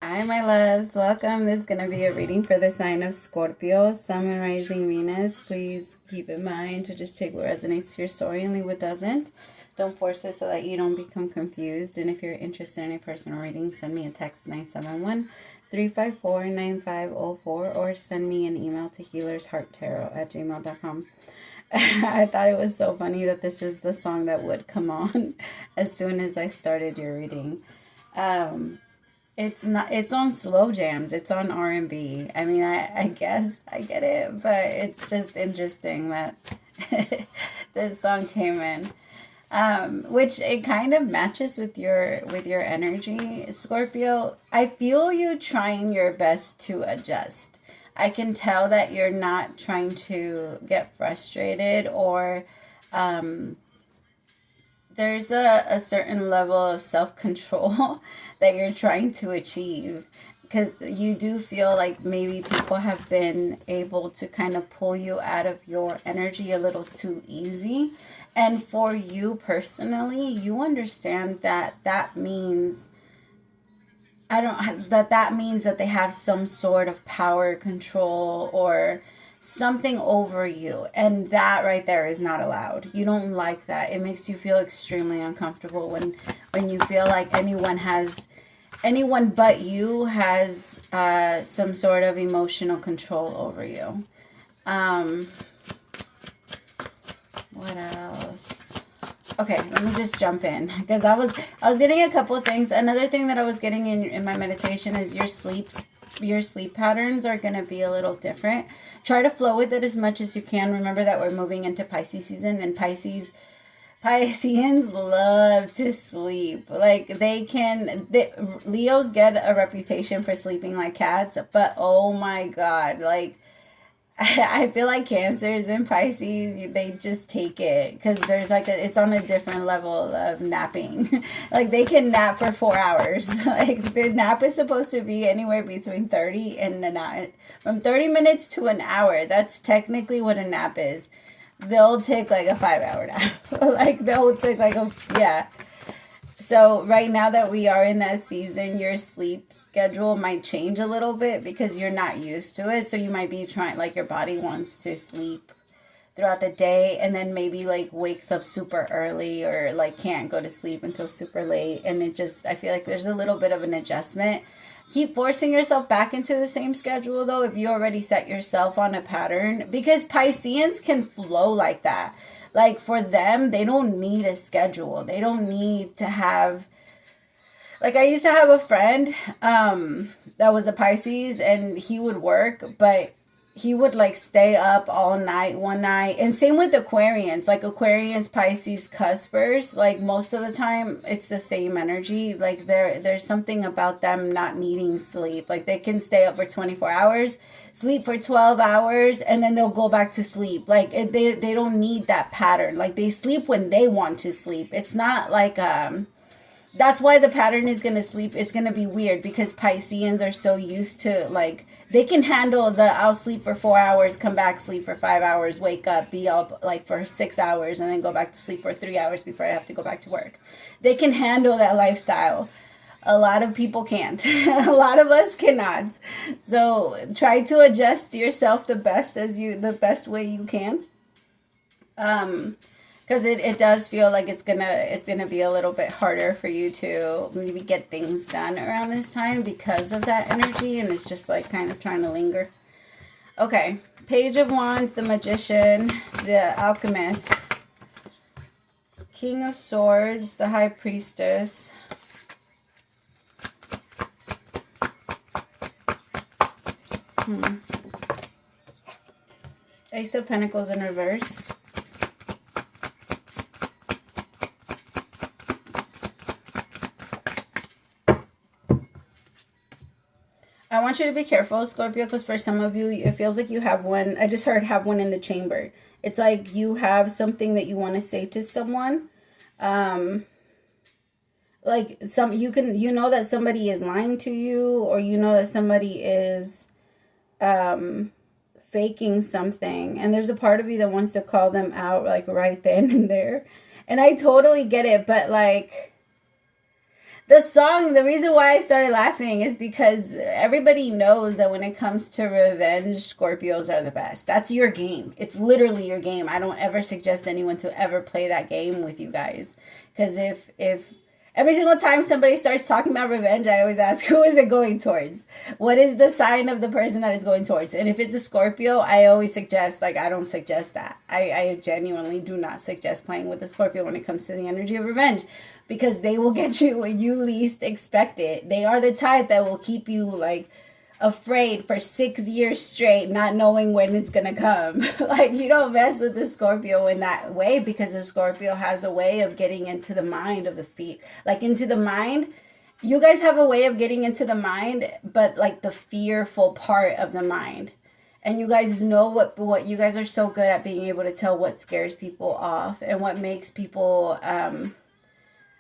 Hi, my loves. Welcome. This is going to be a reading for the sign of Scorpio, Sun and Rising Venus. Please keep in mind to just take what resonates to your story and leave what doesn't. Don't force it so that you don't become confused. And if you're interested in a personal reading, send me a text 971-354-9504 or send me an email to HealersHeartTarot@gmail.com. I thought it was so funny that this is the song that would come on as soon as I started your reading. It's on slow jams. It's on R&B. I mean, I guess I get it, but it's just interesting that this song came in. Which it kind of matches with your energy, Scorpio. I feel you trying your best to adjust. I can tell that you're not trying to get frustrated or there's a certain level of self-control that you're trying to achieve, because you do feel like maybe people have been able to kind of pull you out of your energy a little too easy. And for you personally, you understand that means that means that they have some sort of power, control, or something over you, and that right there is not allowed. You don't like that. It makes you feel extremely uncomfortable when you feel like anyone but you has some sort of emotional control over you. What else? Okay, let me just jump in, because I was getting a couple of things. Another thing that I was getting in my meditation is your sleep patterns are going to be a little different. Try to flow with it as much as you can. Remember that we're moving into Pisces season, and Pisceans love to sleep. Like Leos get a reputation for sleeping like cats, but oh my God, like I feel like Cancers and Pisces, they just take it, because there's like it's on a different level of napping. Like they can nap for 4 hours. Like the nap is supposed to be anywhere between 30 and from 30 minutes to an hour. That's technically what a nap is. They'll take like a 5-hour nap. Like they'll take like yeah. So right now that we are in that season, your sleep schedule might change a little bit because you're not used to it. So you might be trying, like your body wants to sleep throughout the day and then maybe like wakes up super early, or like can't go to sleep until super late. And I feel like there's a little bit of an adjustment. Keep forcing yourself back into the same schedule though, if you already set yourself on a pattern, because Pisceans can flow like that. Like for them, they don't need a schedule. They don't need to have, like I used to have a friend that was a Pisces, and he would work, but he would like stay up all night one night. And same with Aquarians, like Aquarians, Pisces, Cuspers, like most of the time it's the same energy. Like there's something about them not needing sleep. Like they can stay up for 24 hours, sleep for 12 hours, and then they'll go back to sleep. Like they don't need that pattern. Like they sleep when they want to sleep. It's not like that's why the pattern is going to sleep. It's going to be weird because Pisceans are so used to, like, they can handle I'll sleep for 4 hours, come back, sleep for 5 hours, wake up, be up like for 6 hours, and then go back to sleep for 3 hours before I have to go back to work. They can handle that lifestyle. A lot of people can't. A lot of us cannot. So try to adjust yourself the best way you can. Because it does feel like it's gonna be a little bit harder for you to maybe get things done around this time because of that energy, and it's just like kind of trying to linger. Okay, Page of Wands, the Magician, the Alchemist, King of Swords, the High Priestess, Ace of Pentacles in reverse, I want you to be careful, Scorpio, because for some of you, it feels like you have one. I just heard have one in the chamber. It's like you have something that you want to say to someone. Like you know that somebody is lying to you, or you know that somebody is faking something. And there's a part of you that wants to call them out like right then and there. And I totally get it, but like The song, the reason why I started laughing is because everybody knows that when it comes to revenge, Scorpios are the best. That's your game. It's literally your game. I don't ever suggest anyone to ever play that game with you guys. Because if every single time somebody starts talking about revenge, I always ask, who is it going towards? What is the sign of the person that it's going towards? And if it's a Scorpio, I always suggest, like, I don't suggest that. I genuinely do not suggest playing with a Scorpio when it comes to the energy of revenge. Because they will get you when you least expect it. They are the type that will keep you, like, afraid for 6 years straight, not knowing when it's gonna come. Like, you don't mess with the Scorpio in that way, because the Scorpio has a way of getting into the mind of the feet. Like, into the mind. You guys have a way of getting into the mind, but, like, the fearful part of the mind. And you guys know what you guys are so good at being able to tell what scares people off and what makes people,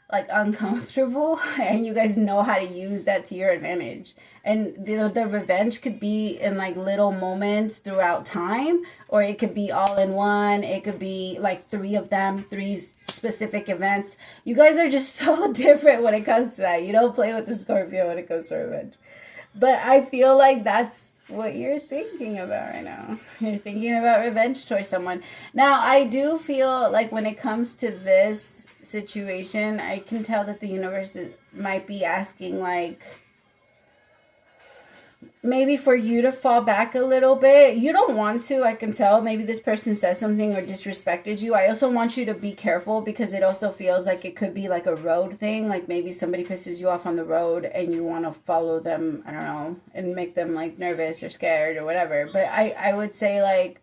like, uncomfortable, and you guys know how to use that to your advantage. And the revenge could be in, like, little moments throughout time, or it could be all in one. It could be like 3 of them, 3 specific events. You guys are just so different when it comes to that. You don't play with the Scorpio when it comes to revenge. But I feel like that's what you're thinking about right now. You're thinking about revenge towards someone. Now, I do feel like when it comes to this situation, I can tell that the universe might be asking, like, maybe for you to fall back a little bit. You don't want to, I can tell. Maybe this person says something or disrespected you. I also want you to be careful, because it also feels like it could be like a road thing. Like, maybe somebody pisses you off on the road and you want to follow them, I don't know, and make them, like, nervous or scared or whatever. But I would say, like,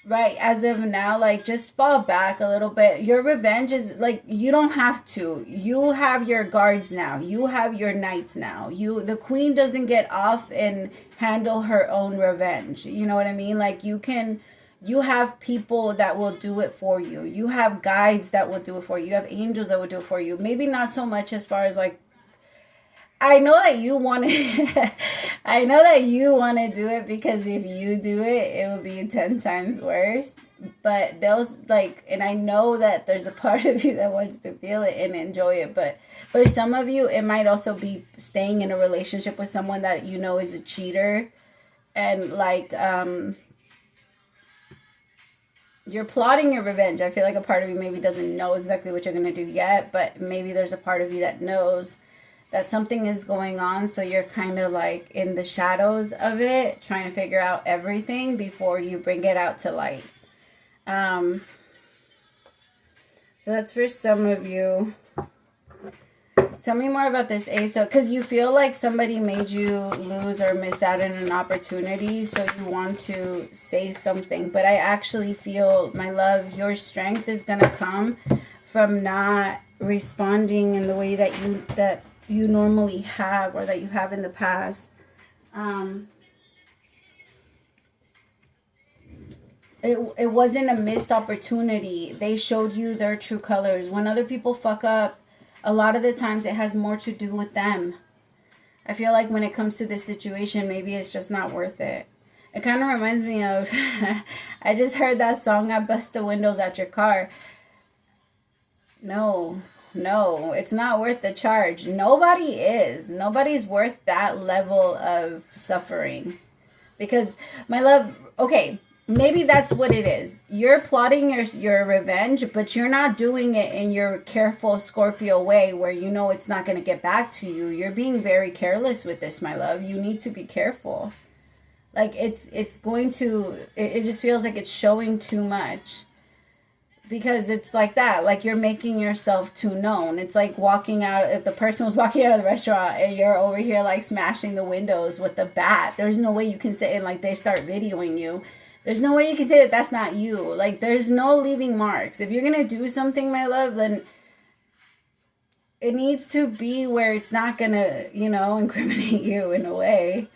right, as of now, like, just fall back a little bit. Your revenge is, like, you don't have to. You have your guards now. You have your knights now. The queen doesn't get off and handle her own revenge. You know what I mean? Like, you have people that will do it for you. You have guides that will do it for you. You have angels that will do it for you. Maybe not so much as far as, like, I know that you want to I know that you want to do it, because if you do it, it will be 10 times worse. But those, like, and I know that there's a part of you that wants to feel it and enjoy it. But for some of you, it might also be staying in a relationship with someone that you know is a cheater. And, like, you're plotting your revenge. I feel like a part of you maybe doesn't know exactly what you're going to do yet. But maybe there's a part of you that knows that something is going on, so you're kind of, like, in the shadows of it, trying to figure out everything before you bring it out to light. So that's for some of you. Tell me more about this Ace, because you feel like somebody made you lose or miss out on an opportunity, so you want to say something. But I actually feel, my love, your strength is going to come from not responding in the way that you normally have, or that you have in the past. It wasn't a missed opportunity. They showed you their true colors. When other people fuck up, a lot of the times it has more to do with them. I feel like when it comes to this situation, maybe it's just not worth it. It kind of reminds me of, I just heard that song, I Bust the Windows Out Your Car. No, it's not worth the charge. Nobody is. Nobody's worth that level of suffering. Because, my love, okay, maybe that's what it is. You're plotting your revenge, but you're not doing it in your careful Scorpio way where you know it's not going to get back to you. You're being very careless with this, my love. You need to be careful. Like, it's going to, it just feels like it's showing too much. Because it's like that, like, you're making yourself too known. It's like walking out, if the person was walking out of the restaurant and you're over here, like, smashing the windows with the bat, there's no way you can say, and, like, they start videoing you. There's no way you can say that that's not you. Like, there's no leaving marks. If you're going to do something, my love, then it needs to be where it's not going to, you know, incriminate you in a way.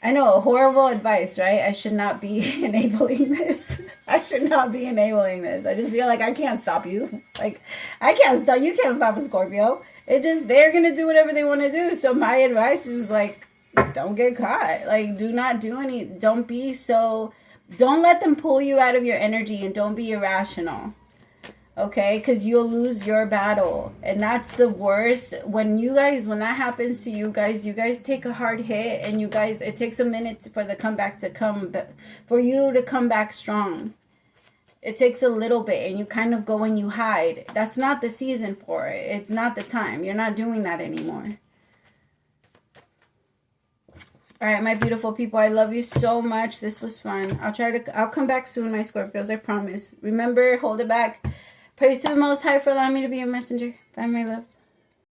I know, horrible advice, right? I should not be enabling this. I should not be enabling this. I just feel like I can't stop you. Like, I can't stop, you can't stop a Scorpio. It just, they're going to do whatever they want to do. So my advice is, like, don't get caught. Like, do not do any, don't be so, don't let them pull you out of your energy, and don't be irrational. okay? Because you'll lose your battle, and that's the worst. When that happens to you guys take a hard hit, and it takes a minute for the comeback to come, for you to come back strong. It takes a little bit, and you kind of go and you hide. That's not the season for it. It's not the time. You're not doing that anymore. All right, my beautiful people, I love you so much. This was fun. I'll come back soon, my Scorpios, I promise. Remember, hold it back. Praise to the Most High for allowing me to be a messenger. Bye, my loves.